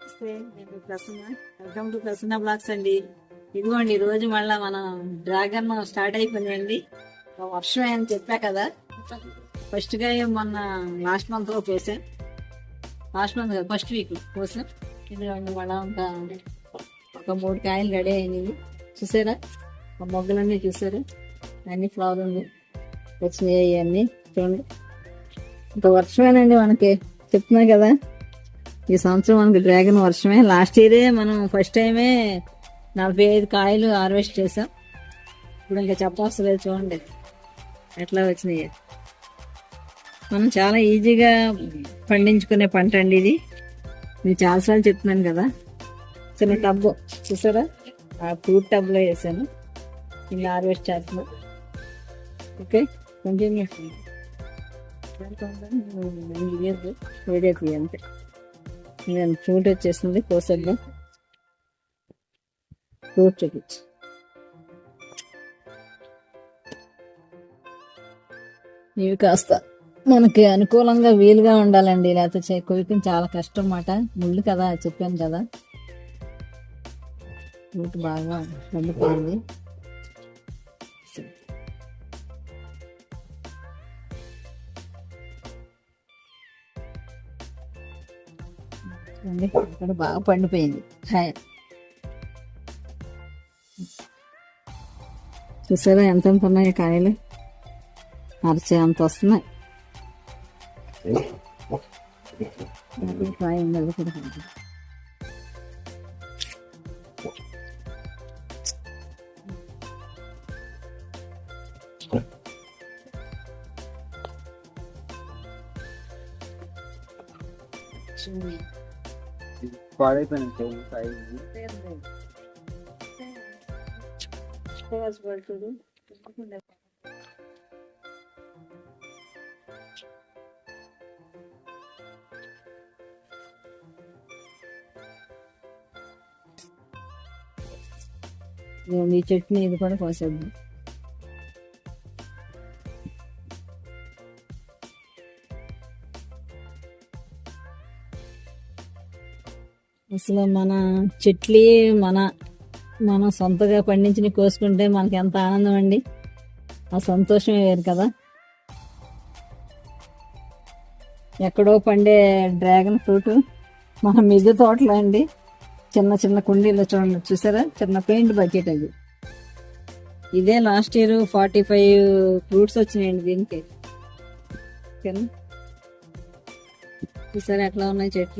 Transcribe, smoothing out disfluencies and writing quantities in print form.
నమస్తే, నేను Prasanna. Welcome to Prasanna blogs అండి. ఇదిగోండి, ఈ రోజు మళ్ళా మనం డ్రాగన్ స్టార్ట్ అయిపోయిందండి. వర్షం అని చెప్పా కదా, ఫస్ట్ గా మొన్న లాస్ట్ మంత్ లో కోసాం. లాస్ట్ మంత్ కదా, ఫస్ట్ వీక్ కోసాం. ఇదిగోండి మళ్ళా ఒక 3 కాయలు రెడీ అయినాయి. చూసారా, మొగ్గలన్నీ చూసారా, అన్ని ఫ్లవర్ ఉంది వచ్చినాయి అన్ని. చూడండి, ఇంత వర్షమేనండి మనకి. చెప్తున్నా కదా, ఈ సంవత్సరం మనకి డ్రాగన్ వర్షమే. లాస్ట్ ఇయరే మనం ఫస్ట్ టైమే 45 కాయలు హార్వెస్ట్ చేసాం. ఇప్పుడు ఇంకా చెప్పవసరం చూడండి ఎట్లా వచ్చినాయి. మనం చాలా ఈజీగా పండించుకునే పంట అండి ఇది. నేను చాలాసార్లు చెప్తున్నాను కదా. చిన్న టబ్బు చూసారా, ఆ ఫ్రూట్ టబ్లో వేసాను. ఇలా హార్వెస్ట్ చేస్తున్నాం. ఓకే, కంటిన్యూ వేడేది అంతే. నేను ఫ్రూట్ వచ్చేసింది, కోసగ్గా ఫ్రూట్ చూపించి. ఇవి కాస్త మనకి అనుకూలంగా వీలుగా ఉండాలండి, లేకపోతే కొయ్యటం చాలా కష్టం అన్నమాట. ముళ్ళు కదా, చెప్పాను కదా. ఫ్రూట్ బాగా పండిపోయింది. ఇక్కడ బాగా పండిపోయింది. చూసారా ఎంతెంత ఉన్నాయి కాయలు, అరచే అంత వస్తున్నాయి. కాయ ఉండదు కూడా. ఈ చట్నీ ఇది కూడా కోసేద్దాం. అసలు మన చెట్లు మనం సొంతగా పండించి కోసుకుంటే మనకి ఎంత ఆనందం అండి. ఆ సంతోషమే వేరు కదా. ఎక్కడో పండే డ్రాగన్ ఫ్రూట్ మన మిద్దె తోటలో అండి, చిన్న చిన్న కుండీలో చూడండి. చూసారా, చిన్న పెయింట్ బకెట్ అది. ఇదే లాస్ట్ ఇయర్ 45 ఫ్రూట్స్ వచ్చినాయండి దీనికి. చూసారా ఎట్లా ఉన్నాయి చెట్లు.